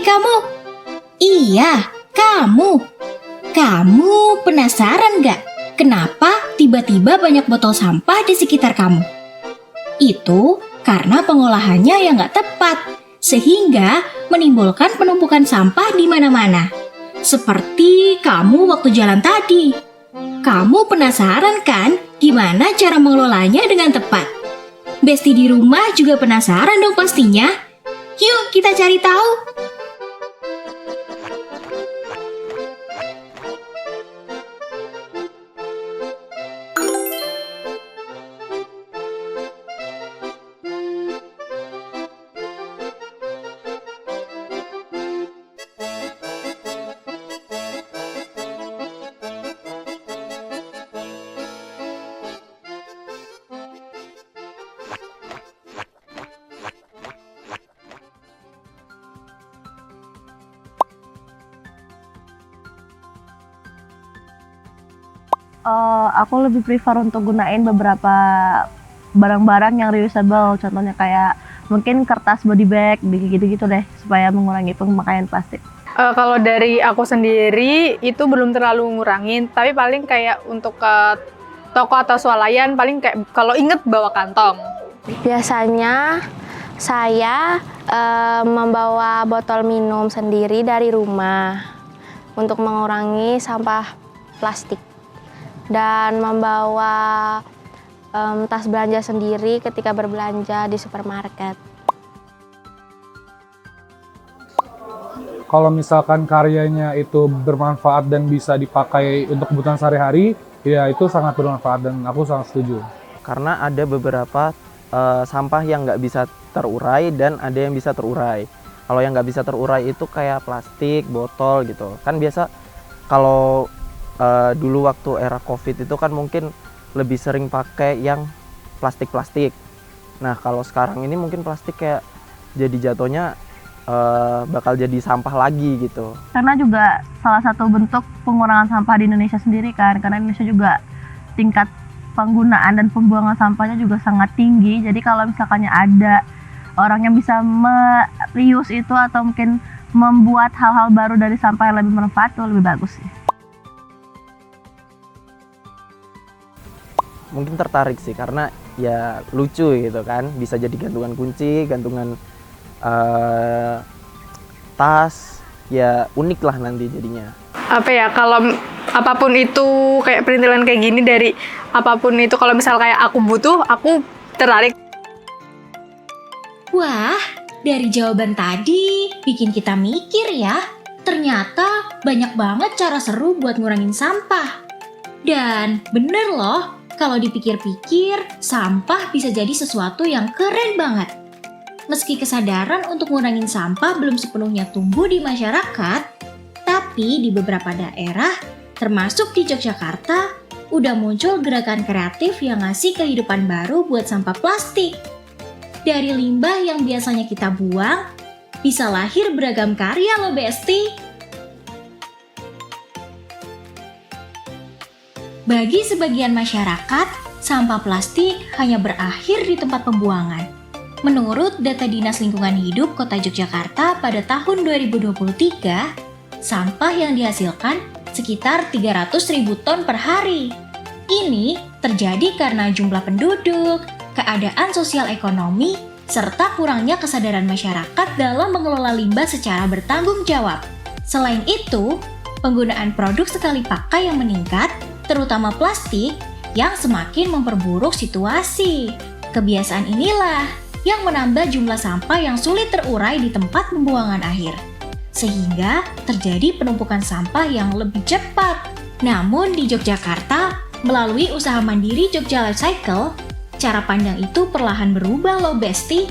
kamu? Iya, kamu. Kamu penasaran nggak kenapa tiba-tiba banyak botol sampah di sekitar kamu? Itu karena pengolahannya yang nggak tepat, sehingga menimbulkan penumpukan sampah di mana-mana. Seperti kamu waktu jalan tadi. Kamu penasaran kan gimana cara mengelolanya dengan tepat? Besti di rumah juga penasaran dong pastinya. Yuk kita cari tahu. Aku lebih prefer untuk gunain beberapa barang-barang yang reusable, contohnya kayak mungkin kertas body bag, gitu-gitu deh, supaya mengurangi pemakaian plastik. Kalau dari aku sendiri itu belum terlalu ngurangin, tapi paling kayak untuk ke toko atau swalayan paling kayak kalau inget bawa kantong. Biasanya saya membawa botol minum sendiri dari rumah untuk mengurangi sampah plastik dan membawa tas belanja sendiri ketika berbelanja di supermarket. Kalau misalkan karyanya itu bermanfaat dan bisa dipakai untuk kebutuhan sehari-hari, ya itu sangat bermanfaat dan aku sangat setuju. Karena ada beberapa sampah yang nggak bisa terurai dan ada yang bisa terurai. Kalau yang nggak bisa terurai itu kayak plastik, botol gitu. Kan biasa kalau dulu waktu era COVID itu kan mungkin lebih sering pakai yang plastik-plastik. Nah kalau sekarang ini mungkin plastik kayak jadi jatuhnya bakal jadi sampah lagi gitu. Karena juga salah satu bentuk pengurangan sampah di Indonesia sendiri kan, karena Indonesia juga tingkat penggunaan dan pembuangan sampahnya juga sangat tinggi. Jadi kalau misalkannya ada orang yang bisa reuse itu atau mungkin membuat hal-hal baru dari sampah yang lebih bermanfaat, itu lebih bagus sih. Mungkin tertarik sih karena ya lucu gitu kan, bisa jadi gantungan kunci, gantungan tas, ya unik lah nanti jadinya. Apa ya, kalau apapun itu kayak perintilan kayak gini dari apapun itu, kalau misal kayak aku butuh, aku tertarik. Wah, dari jawaban tadi bikin kita mikir ya. Ternyata banyak banget cara seru buat ngurangin sampah. Dan bener loh, kalau dipikir-pikir, sampah bisa jadi sesuatu yang keren banget. Meski kesadaran untuk ngurangin sampah belum sepenuhnya tumbuh di masyarakat, tapi di beberapa daerah, termasuk di Yogyakarta, udah muncul gerakan kreatif yang ngasih kehidupan baru buat sampah plastik. Dari limbah yang biasanya kita buang, bisa lahir beragam karya loh Besti. Bagi sebagian masyarakat, sampah plastik hanya berakhir di tempat pembuangan. Menurut data Dinas Lingkungan Hidup Kota Yogyakarta pada tahun 2023, sampah yang dihasilkan sekitar 300.000 ton per hari. Ini terjadi karena jumlah penduduk, keadaan sosial ekonomi, serta kurangnya kesadaran masyarakat dalam mengelola limbah secara bertanggung jawab. Selain itu, penggunaan produk sekali pakai yang meningkat, terutama plastik, yang semakin memperburuk situasi. Kebiasaan inilah yang menambah jumlah sampah yang sulit terurai di tempat pembuangan akhir, sehingga terjadi penumpukan sampah yang lebih cepat. Namun di Yogyakarta, melalui usaha mandiri Jogja Life Cycle, cara pandang itu perlahan berubah loh Besti.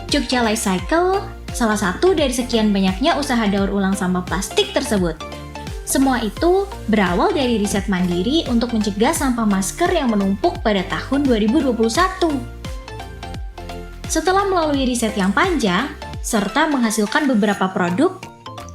Jogja Life Cycle salah satu dari sekian banyaknya usaha daur ulang sampah plastik tersebut. Semua itu berawal dari riset mandiri untuk mencegah sampah masker yang menumpuk pada tahun 2021. Setelah melalui riset yang panjang, serta menghasilkan beberapa produk,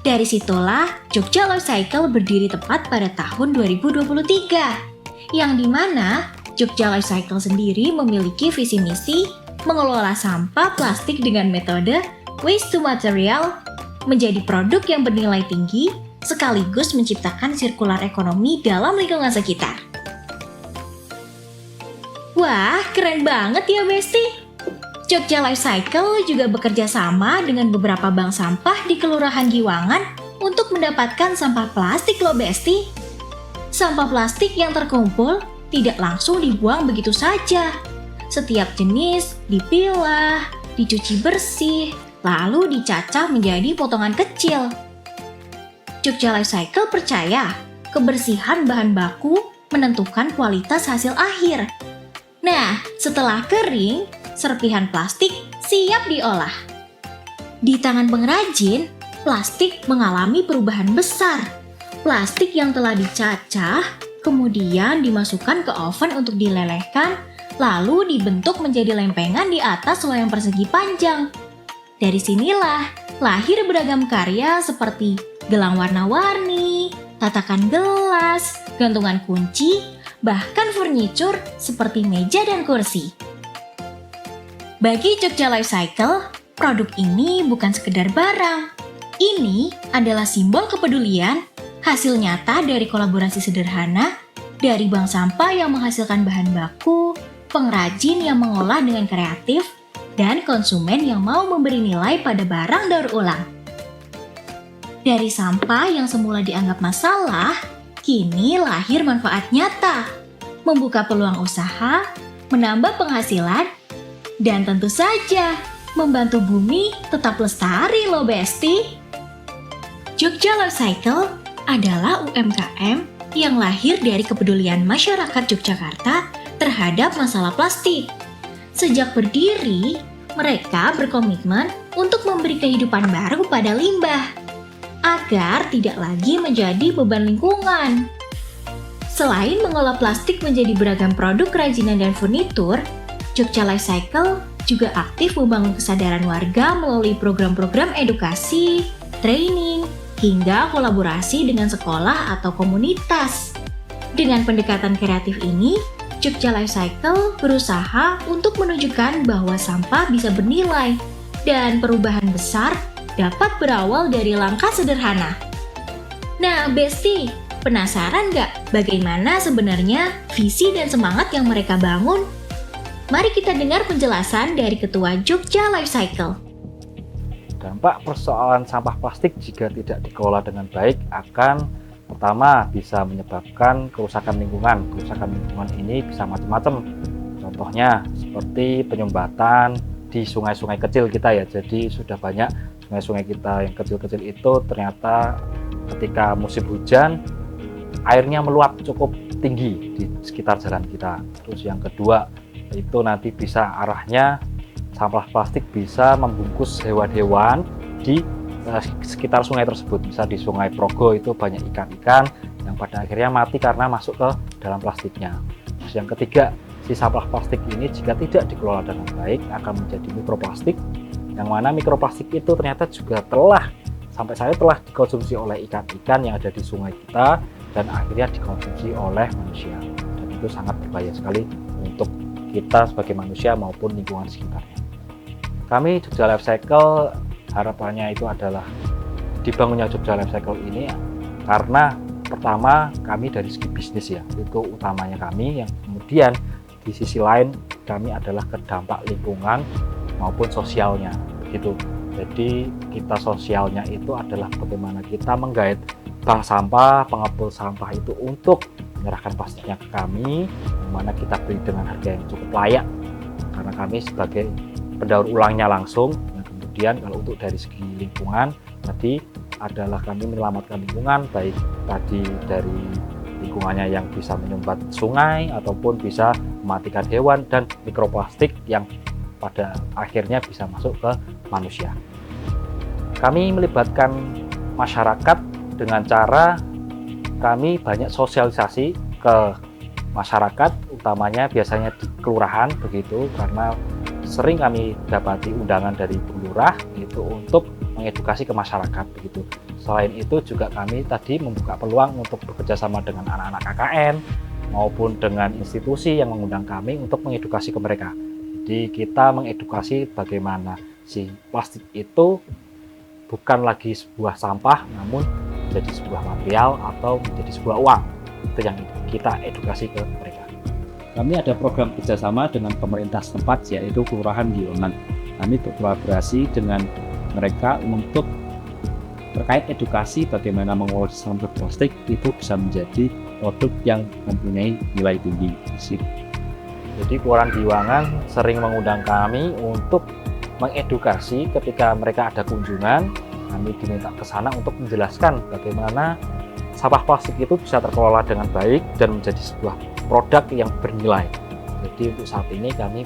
dari situlah Jogja Life Cycle berdiri tepat pada tahun 2023, yang dimana Jogja Life Cycle sendiri memiliki visi misi mengelola sampah plastik dengan metode waste to material menjadi produk yang bernilai tinggi sekaligus menciptakan sirkular ekonomi dalam lingkungan sekitar. Wah, keren banget ya Besti! Jogja Life Cycle juga bekerja sama dengan beberapa bank sampah di Kelurahan Giwangan untuk mendapatkan sampah plastik loh Besti. Sampah plastik yang terkumpul tidak langsung dibuang begitu saja. Setiap jenis dipilah, dicuci bersih, lalu dicacah menjadi potongan kecil. Jogja Life Cycle percaya kebersihan bahan baku menentukan kualitas hasil akhir. Nah, setelah kering, serpihan plastik siap diolah. Di tangan pengrajin, plastik mengalami perubahan besar. Plastik yang telah dicacah kemudian dimasukkan ke oven untuk dilelehkan, lalu dibentuk menjadi lempengan di atas loyang persegi panjang. Dari sinilah lahir beragam karya seperti gelang warna-warni, tatakan gelas, gantungan kunci, bahkan furnitur seperti meja dan kursi. Bagi Jogja Life Cycle, produk ini bukan sekedar barang. Ini adalah simbol kepedulian, hasil nyata dari kolaborasi sederhana, dari bank sampah yang menghasilkan bahan baku, pengrajin yang mengolah dengan kreatif, dan konsumen yang mau memberi nilai pada barang daur ulang. Dari sampah yang semula dianggap masalah, kini lahir manfaat nyata, membuka peluang usaha, menambah penghasilan, dan tentu saja membantu bumi tetap lestari loh Besti. Jogja Life Cycle adalah UMKM yang lahir dari kepedulian masyarakat Yogyakarta terhadap masalah plastik. Sejak berdiri, mereka berkomitmen untuk memberi kehidupan baru pada limbah, agar tidak lagi menjadi beban lingkungan. Selain mengolah plastik menjadi beragam produk kerajinan dan furnitur, Jogja Life Cycle juga aktif membangun kesadaran warga melalui program-program edukasi, training, hingga kolaborasi dengan sekolah atau komunitas. Dengan pendekatan kreatif ini, Jogja Life Cycle berusaha untuk menunjukkan bahwa sampah bisa bernilai dan perubahan besar dapat berawal dari langkah sederhana. Nah, Besti, penasaran nggak bagaimana sebenarnya visi dan semangat yang mereka bangun? Mari kita dengar penjelasan dari Ketua Jogja Life Cycle. Dampak persoalan sampah plastik jika tidak dikelola dengan baik akan pertama bisa menyebabkan kerusakan lingkungan. Kerusakan lingkungan ini bisa macam-macam. Contohnya seperti penyumbatan di sungai-sungai kecil kita ya. Jadi sudah banyak sungai-sungai kita yang kecil-kecil itu ternyata ketika musim hujan airnya meluap cukup tinggi di sekitar jalan kita. Terus yang kedua itu nanti bisa arahnya sampah plastik bisa membungkus hewan-hewan di sekitar sungai tersebut. Bisa di Sungai Progo itu banyak ikan-ikan yang pada akhirnya mati karena masuk ke dalam plastiknya. Terus yang ketiga, si sampah plastik ini jika tidak dikelola dengan baik akan menjadi mikroplastik, yang mana mikroplastik itu ternyata juga sampai saya telah dikonsumsi oleh ikan-ikan yang ada di sungai kita dan akhirnya dikonsumsi oleh manusia. Dan itu sangat berbahaya sekali untuk kita sebagai manusia maupun lingkungan sekitarnya. Kami Jogja Life Cycle harapannya itu adalah dibangunnya Jogja Life Cycle ini karena pertama kami dari segi bisnis ya, itu utamanya kami, yang kemudian di sisi lain kami adalah kedampak lingkungan maupun sosialnya begitu. Jadi kita sosialnya itu adalah bagaimana kita menggait bank sampah, pengepul sampah itu untuk menyerahkan plastiknya ke kami, yang mana kita beli dengan harga yang cukup layak karena kami sebagai pendaur ulangnya langsung. Nah, kemudian kalau untuk dari segi lingkungan tadi adalah kami menyelamatkan lingkungan, baik tadi dari lingkungannya yang bisa menyumbat sungai ataupun bisa mematikan hewan dan mikroplastik yang pada akhirnya bisa masuk ke manusia. Kami melibatkan masyarakat dengan cara kami banyak sosialisasi ke masyarakat, utamanya biasanya di kelurahan begitu, karena sering kami dapati undangan dari Bu Lurah itu untuk mengedukasi ke masyarakat begitu. Selain itu juga kami tadi membuka peluang untuk bekerja sama dengan anak-anak KKN maupun dengan institusi yang mengundang kami untuk mengedukasi ke mereka. Jadi kita mengedukasi bagaimana si plastik itu bukan lagi sebuah sampah, namun menjadi sebuah material atau menjadi sebuah uang. Itu yang kita edukasi ke mereka. Kami ada program kerjasama dengan pemerintah setempat, yaitu Kelurahan Gionan. Kami berkolaborasi dengan mereka untuk terkait edukasi bagaimana mengolah sampah plastik itu bisa menjadi produk yang mempunyai nilai tinggi. Jadi Kelurahan Giwangan sering mengundang kami untuk mengedukasi ketika mereka ada kunjungan. Kami diminta ke sana untuk menjelaskan bagaimana sampah plastik itu bisa terkelola dengan baik dan menjadi sebuah produk yang bernilai. Jadi untuk saat ini kami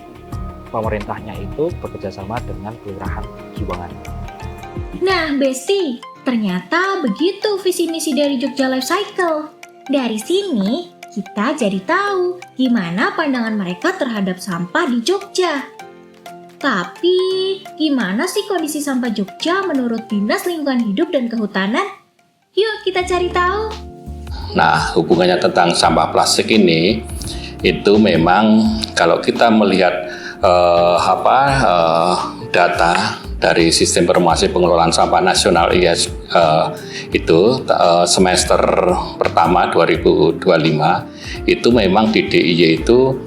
pemerintahnya itu bekerjasama dengan Kelurahan Giwangan. Nah, Besti, ternyata begitu visi misi dari Jogja Life Cycle. Dari sini, kita jadi tahu gimana pandangan mereka terhadap sampah di Jogja. Tapi, gimana sih kondisi sampah Jogja menurut Dinas Lingkungan Hidup dan Kehutanan? Yuk kita cari tahu. Nah, hubungannya tentang sampah plastik ini, itu memang kalau kita melihat data dari Sistem Informasi Pengelolaan Sampah Nasional IS itu semester pertama 2025 itu memang di DIY itu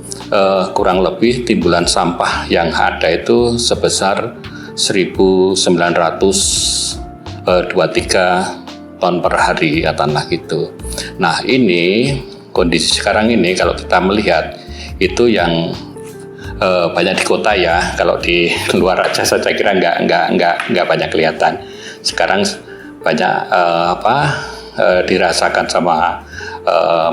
kurang lebih timbulan sampah yang ada itu sebesar 1.923 ton per hari, katakanlah gitu. Nah, ini kondisi sekarang ini kalau kita melihat itu yang banyak di kota ya. Kalau di luar aja saya kira nggak banyak kelihatan. Sekarang banyak dirasakan sama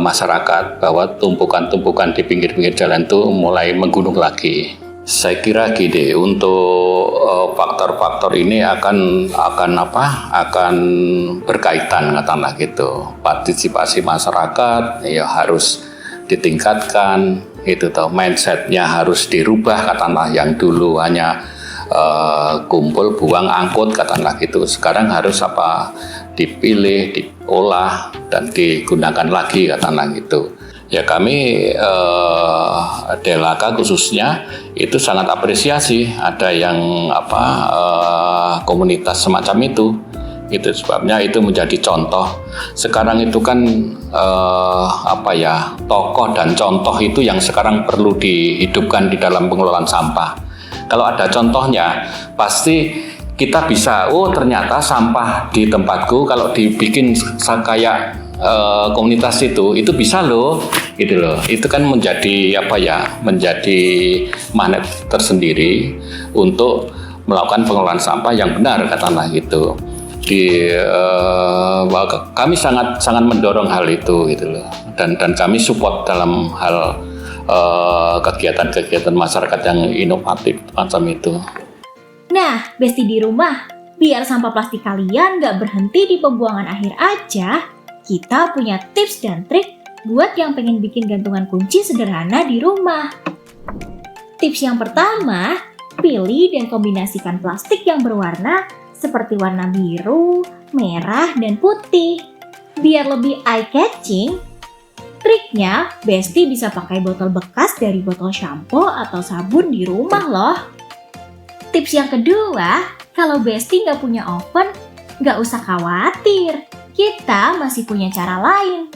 masyarakat bahwa tumpukan-tumpukan di pinggir-pinggir jalan itu mulai menggunung lagi. Saya kira gini, untuk faktor-faktor ini akan berkaitan, katakanlah gitu. Partisipasi masyarakat ya harus ditingkatkan, itu toh mindsetnya harus dirubah, katakanlah yang dulu hanya kumpul buang angkut, katakanlah gitu. Sekarang harus dipilih, diolah dan digunakan lagi, katakanlah gitu. Ya kami Delaka khususnya itu sangat apresiasi ada yang komunitas semacam itu. Itu sebabnya itu menjadi contoh. Sekarang itu kan tokoh dan contoh itu yang sekarang perlu dihidupkan di dalam pengelolaan sampah. Kalau ada contohnya pasti kita bisa, ternyata sampah di tempatku kalau dibikin kayak komunitas itu bisa loh, gitu loh. Itu kan menjadi menjadi magnet tersendiri untuk melakukan pengelolaan sampah yang benar, katakanlah gitu. Kami sangat mendorong hal itu, gitu loh. Dan kami support dalam hal kegiatan-kegiatan masyarakat yang inovatif macam itu. Nah, Besti di rumah, biar sampah plastik kalian nggak berhenti di pembuangan akhir aja, kita punya tips dan trik buat yang pengen bikin gantungan kunci sederhana di rumah. Tips yang pertama, pilih dan kombinasikan plastik yang berwarna seperti warna biru, merah, dan putih. Biar lebih eye-catching, triknya Besti bisa pakai botol bekas dari botol shampoo atau sabun di rumah loh. Tips yang kedua, kalau Besti nggak punya oven, nggak usah khawatir. Kita masih punya cara lain.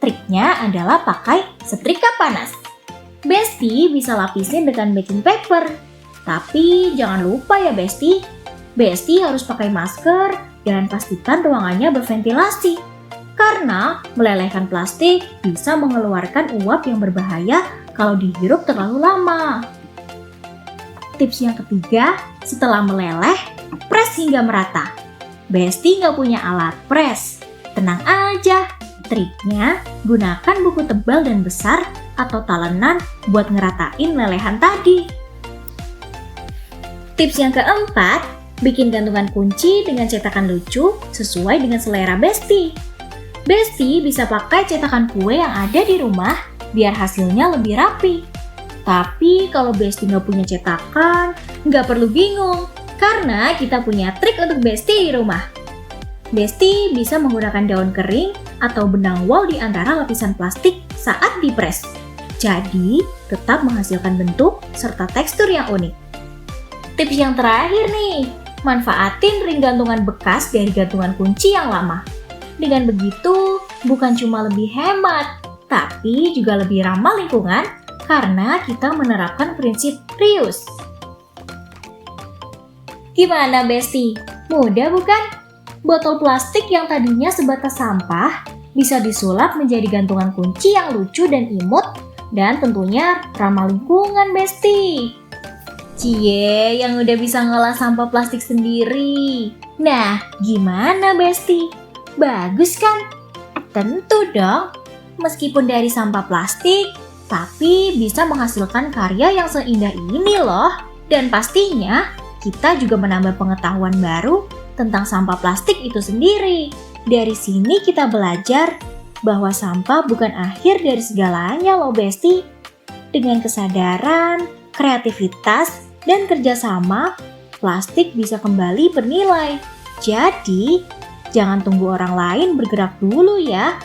Triknya adalah pakai setrika panas. Besti bisa lapisin dengan baking paper. Tapi jangan lupa ya Besti harus pakai masker dan pastikan ruangannya berventilasi. Karena melelehkan plastik bisa mengeluarkan uap yang berbahaya kalau dihirup terlalu lama. Tips yang ketiga, setelah meleleh, press hingga merata. Besti nggak punya alat press. Tenang aja, triknya gunakan buku tebal dan besar atau talenan buat ngeratain lelehan tadi. Tips yang keempat, bikin gantungan kunci dengan cetakan lucu sesuai dengan selera Besti. Besti bisa pakai cetakan kue yang ada di rumah biar hasilnya lebih rapi. Tapi kalau Besti nggak punya cetakan, nggak perlu bingung karena kita punya trik untuk Besti di rumah. Besti bisa menggunakan daun kering atau benang wol di antara lapisan plastik saat dipres. Jadi, tetap menghasilkan bentuk serta tekstur yang unik. Tips yang terakhir nih, Manfaatin ring gantungan bekas dari gantungan kunci yang lama. Dengan begitu, bukan cuma lebih hemat, tapi juga lebih ramah lingkungan karena kita menerapkan prinsip reuse. Gimana Besti? Mudah bukan? Botol plastik yang tadinya sebatas sampah bisa disulap menjadi gantungan kunci yang lucu dan imut dan tentunya ramah lingkungan Besti. Cie, yang udah bisa ngolah sampah plastik sendiri. Nah, gimana Besti? Bagus kan? Tentu dong. Meskipun dari sampah plastik, tapi bisa menghasilkan karya yang seindah ini loh. Dan pastinya, kita juga menambah pengetahuan baru tentang sampah plastik itu sendiri. Dari sini kita belajar bahwa sampah bukan akhir dari segalanya loh Besti. Dengan kesadaran, kreativitas, dan kerjasama, plastik bisa kembali bernilai. Jadi, jangan tunggu orang lain bergerak dulu ya.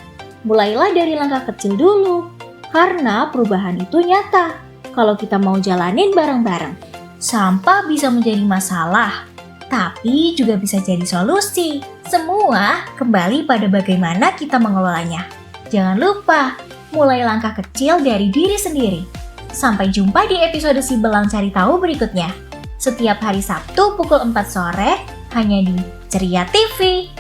Mulailah dari langkah kecil dulu, karena perubahan itu nyata. Kalau kita mau jalanin bareng-bareng, sampah bisa menjadi masalah, tapi juga bisa jadi solusi. Semua kembali pada bagaimana kita mengelolanya. Jangan lupa, mulai langkah kecil dari diri sendiri. Sampai jumpa di episode Si Belang Cari Tahu berikutnya. Setiap hari Sabtu pukul 4 sore, hanya di Ceria TV.